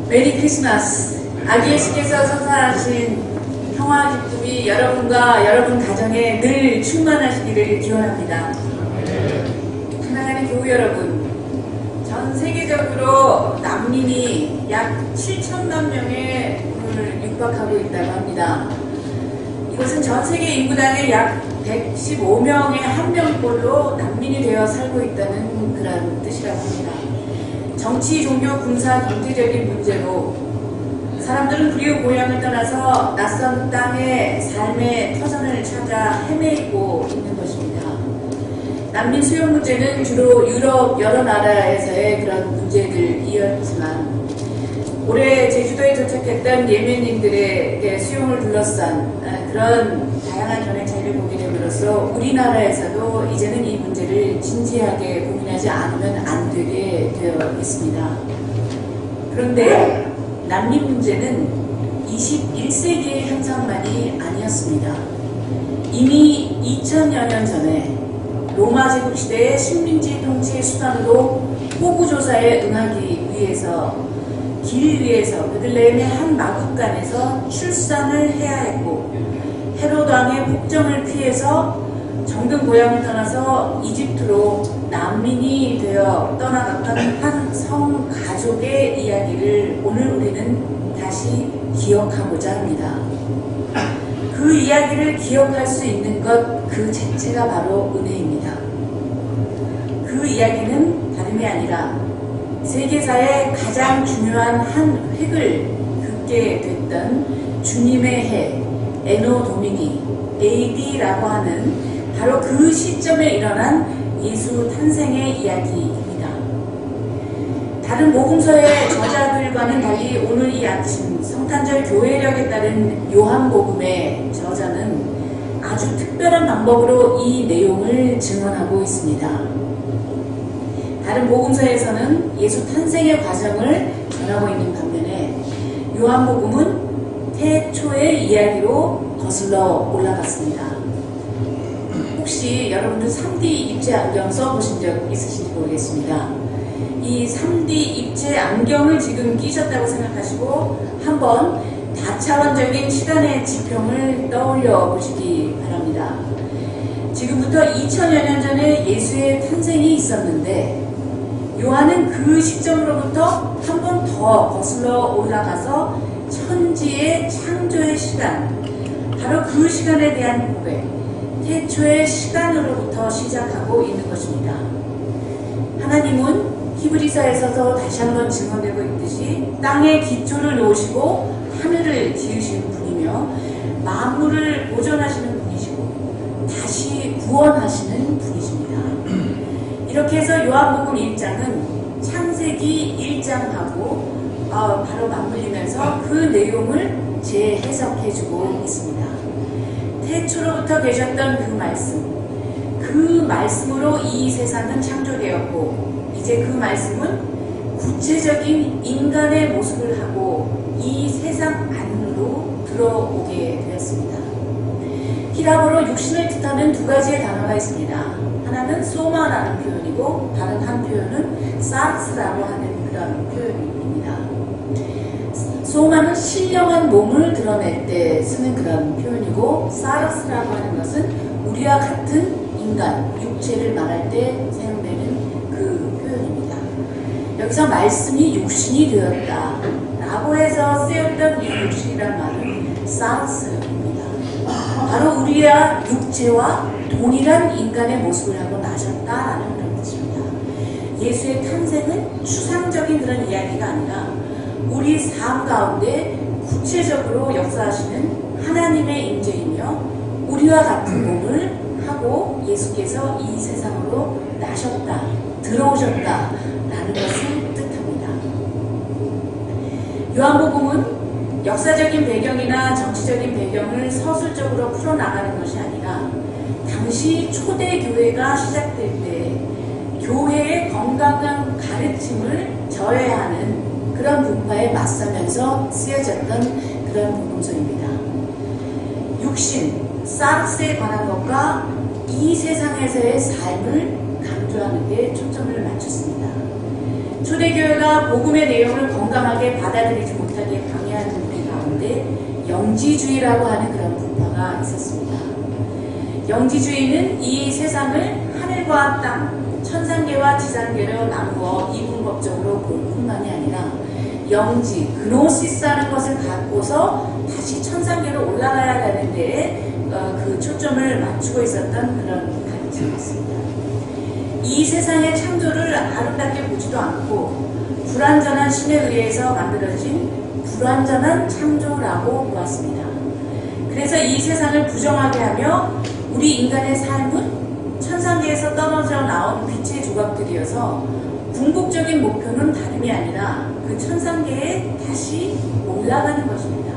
메리 크리스마스. 아기 예수께서 선사하신 평화 기쁨이 여러분과 여러분 가정에 늘 충만하시기를 기원합니다. 사랑하는 교우 여러분, 전 세계적으로 난민이 약 7천만 명에 육박하고 있다고 합니다. 이것은 전 세계 인구당의 약 115명의 1명꼴로 난민이 되어 살고 있다는 그런 뜻이라고 합니다. 정치, 종교, 군사, 경제적인 문제로 사람들은 그리운 고향을 떠나서 낯선 땅의 삶의 터전을 찾아 헤매고 있는 것입니다. 난민 수용 문제는 주로 유럽 여러 나라에서의 그런 문제들이었지만 올해 제주도에 도착했던 예멘인들의 수용을 둘러싼 그런 다양한 견해차이를 보게 됨으로써 우리나라에서도 이제는 이 문제를 진지하게 고민하지 않으면 안 되게 되어 있습니다. 그런데 난민 문제는 21세기의 현상만이 아니었습니다. 이미 2000여 년 전에 로마 제국 시대의 식민지 통치 수단으로 호구조사에 응하기 위해서 길 위에서 베들레헴의 한 마국간에서 출산을 해야 했고 헤로드 왕의 폭정을 피해서 정든 고향을 떠나서 이집트로 난민이 되어 떠나갔던 한 성 가족의 이야기를 오늘 우리는 다시 기억하고자 합니다. 그 이야기를 기억할 수 있는 것 그 자체가 바로 은혜입니다. 그 이야기는 다름이 아니라 세계사의 가장 중요한 한 획을 긋게 됐던 주님의 해 에노 도미니 AD라고 하는 바로 그 시점에 일어난 예수 탄생의 이야기입니다. 다른 복음서의 저자들과는 달리 오늘 이 아침 성탄절 교회력에 따른 요한복음의 저자는 아주 특별한 방법으로 이 내용을 증언하고 있습니다. 다른 복음서에서는 예수 탄생의 과정을 전하고 있는 반면에 요한복음은 태초의 이야기로 거슬러 올라갔습니다. 혹시 여러분들 3D 입체 안경 써보신 적 있으신지 모르겠습니다. 이 3D 입체 안경을 지금 끼셨다고 생각하시고 한번 다차원적인 시간의 지평을 떠올려 보시기 바랍니다. 지금부터 2000여 년 전에 예수의 탄생이 있었는데 요한은 그 시점으로부터 한 번 더 거슬러 올라가서 천지의 창조의 시간, 바로 그 시간에 대한 고백, 태초의 시간으로부터 시작하고 있는 것입니다. 하나님은 히브리서에서도 다시 한번 증언되고 있듯이 땅에 기초를 놓으시고 하늘을 지으신 분이며 만물을 보존하시는 분이시고 다시 구원하시는 분이십니다. 이렇게 해서 요한복음 1장은 창세기 1장하고 바로 맞물리면서 그 내용을 재해석해주고 있습니다. 태초로부터 계셨던 그 말씀으로 이 세상은 창조되었고 이제 그 말씀은 구체적인 인간의 모습을 하고 이 세상 안으로 들어오게 되었습니다. 히라보로 육신을 뜻하는 두 가지의 단어가 있습니다. 하나는 소마라는 표현이고 다른 한 표현은 사르스라고 하는 그런 표현입니다. 소마는 신령한 몸을 드러낼 때 쓰는 그런 표현이고 사르스라고 하는 것은 우리와 같은 인간, 육체를 말할 때 사용되는 그 표현입니다. 여기서 말씀이 육신이 되었다 라고 해서 쓰였던 이 육신이란 말은 사르스입니다. 바로 우리와 육체와 동일한 인간의 모습을 하고 나셨다라는 그런 뜻입니다. 예수의 탄생은 추상적인 그런 이야기가 아니라 우리 삶 가운데 구체적으로 역사하시는 하나님의 임재이며 우리와 같은 몸을 하고 예수께서 이 세상으로 나셨다, 들어오셨다라는 것을 뜻합니다. 요한복음은 역사적인 배경이나 정치적인 배경을 서술적으로 풀어나가는 것이 아니라 당시 초대교회가 시작될 때 교회의 건강한 가르침을 저해하는 그런 분파에 맞서면서 쓰여졌던 그런 복음서입니다. 육신, 사르스에 관한 것과 이 세상에서의 삶을 강조하는 데 초점을 맞췄습니다. 초대교회가 복음의 내용을 건강하게 받아들이지 못하게 방해하는 우리 가운데 영지주의라고 하는 그런 분파가 있었습니다. 영지주의는 이 세상을 하늘과 땅, 천상계와 지상계로 나누어 이분법적으로 볼 뿐만이 아니라 영지, 그노시스라는 것을 갖고서 다시 천상계로 올라가야 하는 데에 그 초점을 맞추고 있었던 그런 가르침이었습니다. 이 세상의 창조를 아름답게 보지도 않고 불완전한 신에 의해서 만들어진 불완전한 창조라고 보았습니다. 그래서 이 세상을 부정하게 하며 우리 인간의 삶은 천상계에서 떨어져 나온 빛의 조각들이어서 궁극적인 목표는 다름이 아니라 그 천상계에 다시 올라가는 것입니다.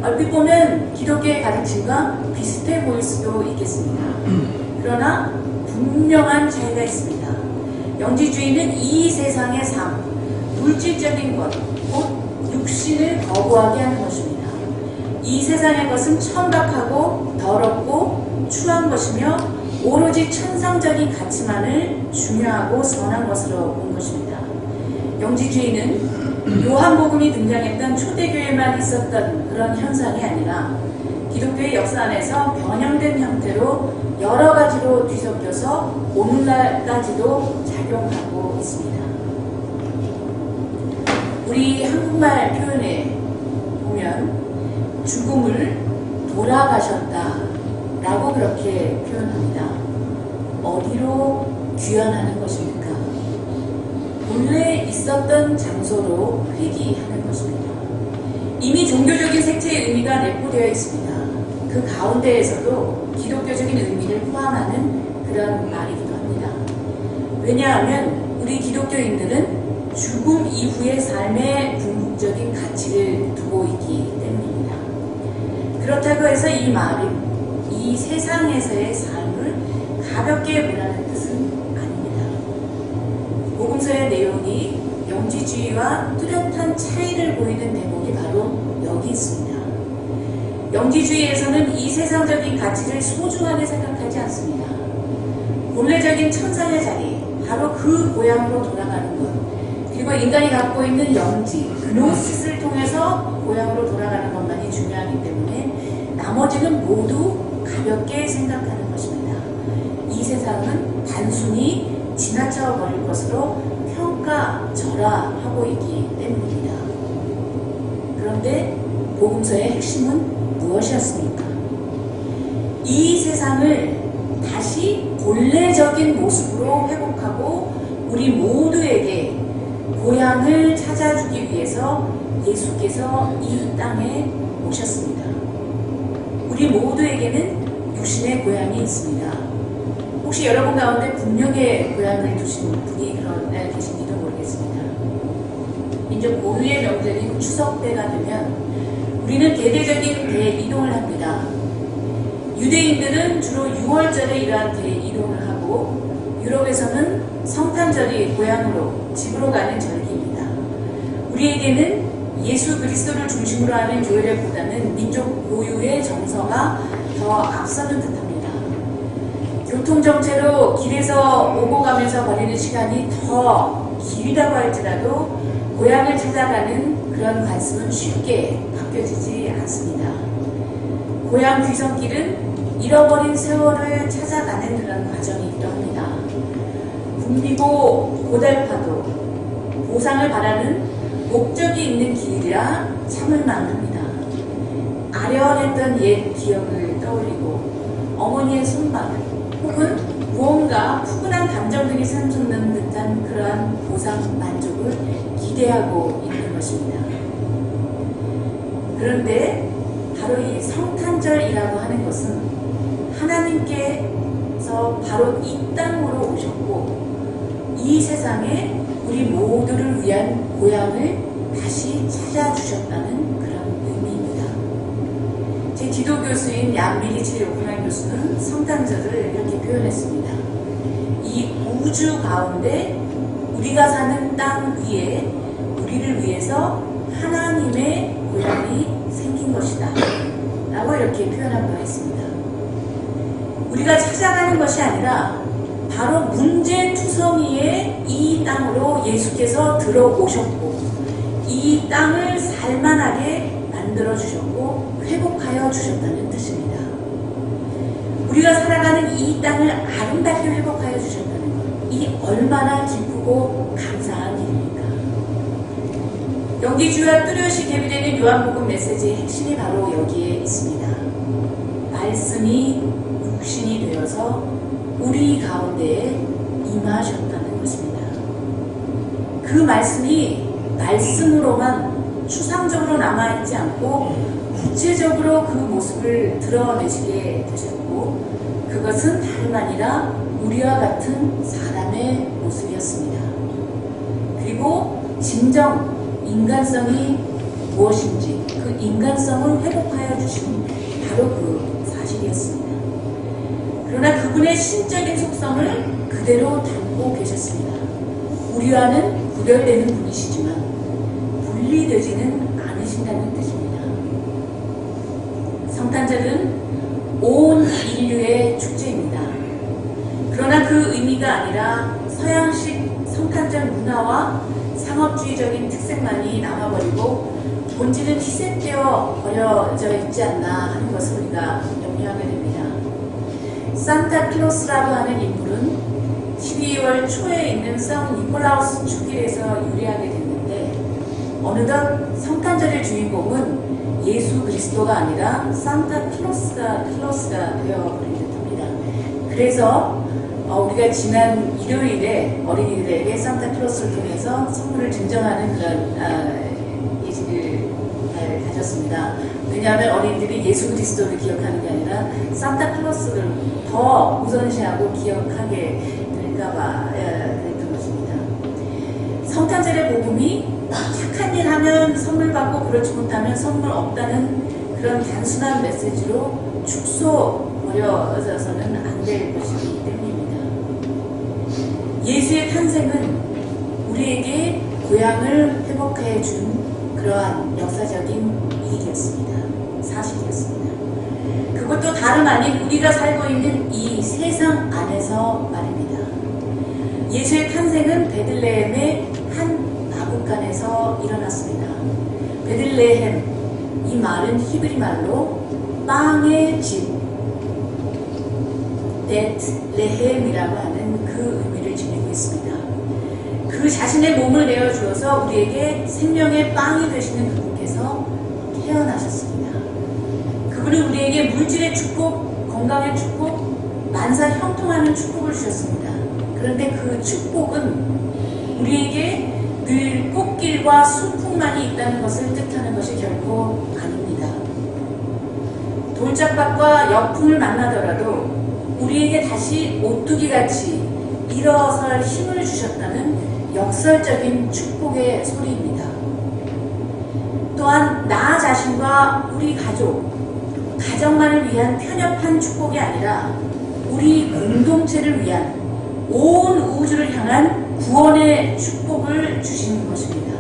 얼핏 보면 기독교의 가르침과 비슷해 보일 수도 있겠습니다. 그러나 분명한 차이가 있습니다. 영지주의는 이 세상의 삶, 물질적인 것, 곧 육신을 거부하게 하는 것입니다. 이 세상의 것은 천박하고 더럽고 추한 것이며 오로지 천상적인 가치만을 중요하고 선한 것으로 본 것입니다. 영지주의는 요한복음이 등장했던 초대교회만 있었던 그런 현상이 아니라 기독교의 역사 안에서 변형된 형태로 여러 가지로 뒤섞여서 오늘날까지도 작용하고 있습니다. 우리 한국말 표현에 보면 죽음을 돌아가셨다 라고 그렇게 표현합니다. 어디로 귀환하는 것입니까? 본래 있었던 장소로 회귀하는 것입니다. 이미 종교적인 색채의 의미가 내포되어 있습니다. 그 가운데에서도 기독교적인 의미를 포함하는 그런 말이기도 합니다. 왜냐하면 우리 기독교인들은 죽음 이후의 삶의 궁극적인 가치를 두고 있기 때문입니다. 그렇다고 해서 이 말은 이 세상에서의 삶을 가볍게 보라는 뜻은 아닙니다. 복음서의 내용이 영지주의와 뚜렷한 차이를 보이는 대목이 바로 여기 있습니다. 영지주의에서는 이 세상적인 가치를 소중하게 생각하지 않습니다. 본래적인 천상의 자리, 바로 그 고향으로 돌아가는 것, 그리고 인간이 갖고 있는 영지, 그노시스를 통해서 고향으로 돌아가는 것만이 중요하기 때문에 나머지는 모두 가볍게 생각하는 것입니다. 이 세상은 단순히 지나쳐 버릴 것으로 평가절하하고 있기 때문입니다. 그런데 복음서의 핵심은 무엇이었습니까? 이 세상을 다시 본래적인 모습으로 회복하고 우리 모두에게 고향을 찾아주기 위해서 예수께서 이 땅에 오셨습니다. 우리 모두에게는 육신의 고향이 있습니다. 혹시 여러분 가운데 분명의 고향을 두신 분이 계신지도 모르겠습니다. 민족 고유의 명절인 추석 때가 되면 우리는 대대적인 대이동을 합니다. 유대인들은 주로 6월절에 이러한 대이동을 하고 유럽에서는 성탄절이 고향으로 집으로 가는 절기입니다. 우리에게는 예수 그리스도를 중심으로 하는 교회보다는 민족 고유의 정서가 더 앞서는 듯합니다. 교통정체로 길에서 오고 가면서 걸리는 시간이 더 길다고 할지라도 고향을 찾아가는 그런 관습은 쉽게 바뀌어지지 않습니다. 고향 귀성길은 잃어버린 세월을 찾아가는 그런 과정이기도 합니다. 붐비고 고달파도 보상을 바라는 목적이 있는 길이라 참을 만합니다. 아련했던 옛 기억을 떠올리고 어머니의 손발 혹은 무언가 푸근한 감정들이 샘솟는 듯한 그러한 보상 만족을 기대하고 있는 것입니다. 그런데 바로 이 성탄절이라고 하는 것은 하나님께서 바로 이 땅으로 오셨고 이 세상에 우리 모두를 위한 고향을 다시 찾아주셨다는 그런 의미입니다. 제 지도교수인 얀미리치 요코나이 교수는 성탄절을 이렇게 표현했습니다. 이 우주 가운데 우리가 사는 땅 위에 우리를 위해서 하나님의 고향이 생긴 것이다 라고 이렇게 표현한 바 있습니다. 우리가 찾아가는 것이 아니라 바로 문제투성이의 이 땅으로 예수께서 들어오셨고 이 땅을 살만하게 만들어주셨고 회복하여 주셨다는 뜻입니다. 우리가 살아가는 이 땅을 아름답게 회복하여 주셨다는 것, 이 얼마나 기쁘고 감사한 일입니까? 영기주와 뚜렷이 대비되는 요한복음 메시지의 핵심이 바로 여기에 있습니다. 말씀이 육신이 되어서 우리 가운데에 임하셨다는 것입니다. 그 말씀이 말씀으로만 추상적으로 남아있지 않고 구체적으로 그 모습을 드러내시게 되셨고 그것은 다름 아니라 우리와 같은 사람의 모습이었습니다. 그리고 진정 인간성이 무엇인지 그 인간성을 회복하여 주신 바로 그 사실이었습니다. 그러나 그분의 신적인 속성을 그대로 담고 계셨습니다. 우리와는 구별되는 분이시지만 분리되지는 않으신다는 뜻입니다. 성탄절은 온 인류의 축제입니다. 그러나 그 의미가 아니라 서양식 성탄절 문화와 상업주의적인 특색만이 남아버리고 본질은 희생되어 버려져 있지 않나 하는 것을 우리가 염려하게 됩니다. 산타클로스라고 하는 인물은 12월 초에 있는 성 니콜라우스 축일에서 유래하게 됐는데 어느덧 성탄절의 주인공은 예수 그리스도가 아니라 산타클로스가 되어버린 듯합니다. 그래서 우리가 지난 일요일에 어린이들에게 산타클로스를 통해서 선물을 증정하는 그런 예식을 가졌습니다. 왜냐하면 어린이들이 예수 그리스도를 기억하는 게 아니라 산타클로스를 더 우선시하고 기억하게 될까봐 그랬던 것입니다. 성탄절의 복음이 착한 일 하면 선물 받고 그렇지 못하면 선물 없다는 그런 단순한 메시지로 축소버려져서는 안 될 것이기 때문입니다. 예수의 탄생은 우리에게 고향을 회복해 준 그러한 역사적인 일이었습니다. 사실이었습니다. 그것도 다름 아닌 우리가 살고 있는 이 세상 안에서 말입니다. 예수의 탄생은 베들레헴의 한 마구간에서 일어났습니다. 베들레헴, 이 말은 히브리 말로 빵의 집, 베틀레헴이라고 하는 그 의미를 지니고 있습니다. 그 자신의 몸을 내어주어서 우리에게 생명의 빵이 되시는 그분께서 태어나셨습니다. 그분은 우리에게 물질의 축복, 건강의 축복, 만사 형통하는 축복을 주셨습니다. 그런데 그 축복은 우리에게 늘 꽃길과 순풍만이 있다는 것을 뜻하는 것이 결코 아닙니다. 돌짝밭과 역풍을 만나더라도 우리에게 다시 오뚜기같이 일어설 힘을 주셨다는 역설적인 축복의 소리입니다. 또한 나 자신과 우리 가정만을 위한 편협한 축복이 아니라 우리 공동체를 위한 온 우주를 향한 구원의 축복을 주신 것입니다.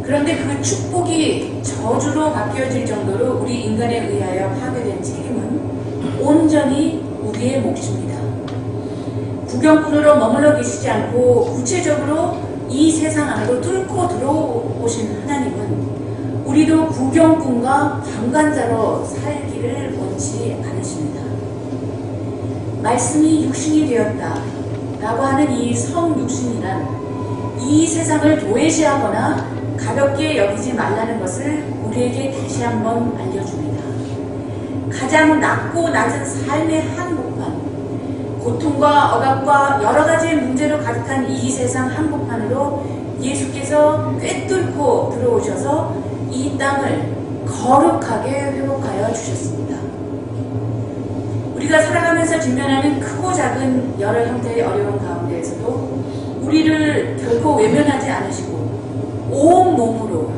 그런데 그 축복이 저주로 바뀌어질 정도로 우리 인간에 의하여 파괴된 책임은 온전히 우리의 몫입니다. 구경꾼으로 머물러 계시지 않고 구체적으로 이 세상 안으로 뚫고 들어오신 하나님은 우리도 구경꾼과 방관자로 살기를 원치 않으십니다. 말씀이 육신이 되었다 라고 하는 이 성육신이란 이 세상을 도외시하거나 가볍게 여기지 말라는 것을 우리에게 다시 한번 알려줍니다. 가장 낮고 낮은 삶의 한복판, 고통과 억압과 여러 가지의 문제로 가득한 이 세상 한복판으로 예수께서 꿰뚫고 들어오셔서 이 땅을 거룩하게 회복하여 주셨습니다. 우리가 살아가면서 직면하는 크고 작은 여러 형태의 어려운 가운데에서도 우리를 결코 외면하지 않으시고 온 몸으로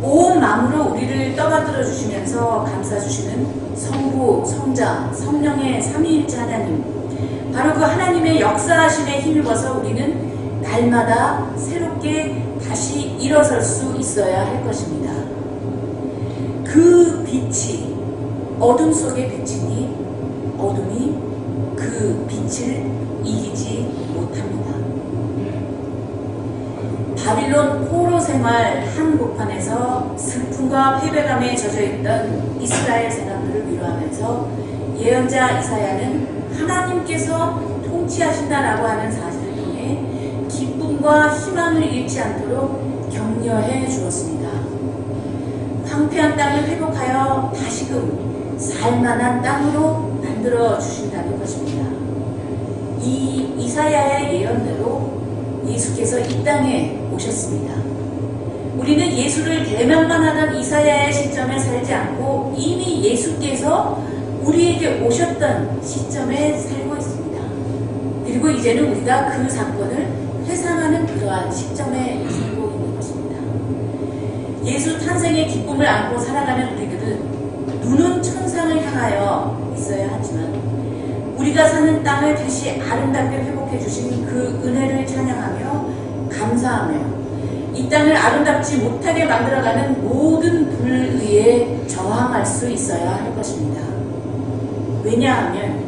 온 마음으로 우리를 떠받들어 주시면서 감싸 주시는 성부, 성자, 성령의 삼위일체 하나님, 바로 그 하나님의 역사하심에 힘입어서 우리는 날마다 새롭게 다시 일어설 수 있어야 할 것입니다. 그 빛이 어둠 속에 비치니 어둠이 그 빛을 이기지 못합니다. 바빌론 포로 생활 한복판에서 슬픔과 패배감에 젖어있던 이스라엘 사람들을 위로하면서 예언자 이사야는 하나님께서 통치하신다라고 하는 사실을 통해 기쁨과 희망을 잃지 않도록 격려해 주었습니다. 황폐한 땅을 회복하여 다시금 살만한 땅으로 만들어 주신다는 것입니다. 이 이사야의 예언대로 예수께서 이 땅에 오셨습니다. 우리는 예수를 대면만 하던 이사야의 시점에 살지 않고 이미 예수께서 우리에게 오셨던 시점에 살고 있습니다. 그리고 이제는 우리가 그 사건을 회상하는 그러한 시점에 살고 있는 것입니다. 예수 탄생의 기쁨을 안고 살아가는 우리들은 눈은 천상을 향하여 있어야 하지만 우리가 사는 땅을 다시 아름답게 회복해 주신 그 은혜를 찬양하며 감사하며 이 땅을 아름답지 못하게 만들어가는 모든 불의에 저항할 수 있어야 할 것입니다. 왜냐하면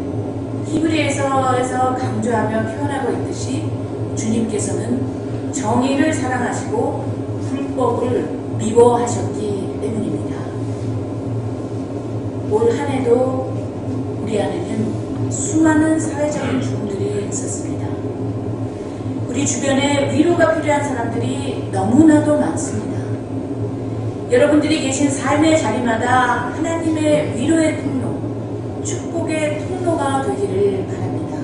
히브리서에서 강조하며 표현하고 있듯이 주님께서는 정의를 사랑하시고 불법을 미워하셨기 때문입니다. 올 한 해도 우리 안에는 수많은 사회적인 죽음들이 있었습니다. 우리 주변에 위로가 필요한 사람들이 너무나도 많습니다. 여러분들이 계신 삶의 자리마다 하나님의 위로의 통로, 축복의 통로가 되기를 바랍니다.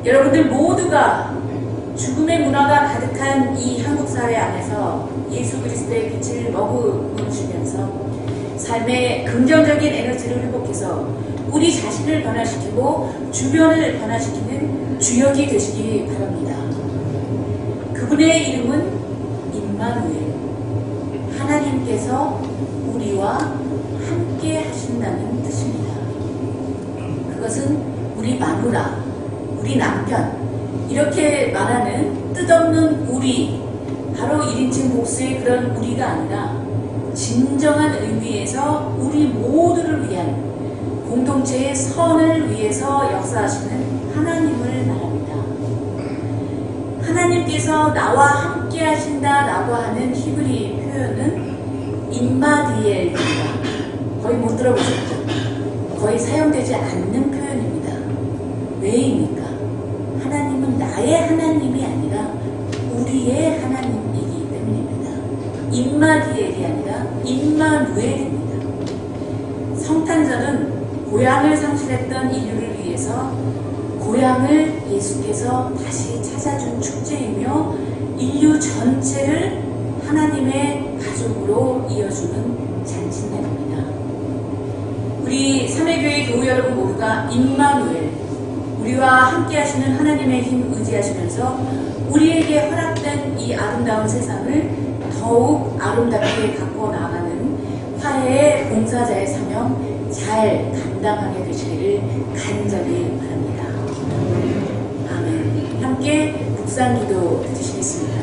여러분들 모두가 죽음의 문화가 가득한 이 한국 사회 안에서 예수 그리스도의 빛을 머금으시면서 삶의 긍정적인 에너지를 회복해서 우리 자신을 변화시키고 주변을 변화시키는 주역이 되시기 바랍니다. 그분의 이름은 임마누엘, 하나님께서 우리와 함께 하신다는 뜻입니다. 그것은 우리 마누라, 우리 남편, 이렇게 말하는 뜻없는 우리, 바로 1인칭 복수의 그런 우리가 아니라 진정한 의미에서 우리 모두를 위한 공동체의 선을 위해서 역사하시는 하나님을 말합니다. 하나님께서 나와 함께 하신다라고 하는 히브리 표현은 임마디엘입니다. 거의 못 들어보셨죠? 거의 사용되지 않는 표현입니다. 왜입니까? 하나님은 나의 하나님이 아니라 우리의 하나님이기 때문입니다. 임마디엘이 아니라 임마누엘입니다. 성탄절은 고향을 상실했던 인류를 위해서 고향을 예수께서 다시 찾아준 축제이며 인류 전체를 하나님의 가족으로 이어주는 잔치날입니다. 우리 삼회교회 교우 여러분 모두가 임마누엘, 우리와 함께 하시는 하나님의 힘 의지하시면서 우리에게 허락된 이 아름다운 세상을 더욱 아름답게 갖고 나가는 화해의 봉사자의 사명 잘 감당하게 되시기를 간절히 바랍니다. 아멘. 함께 묵상기도 드리시겠습니다.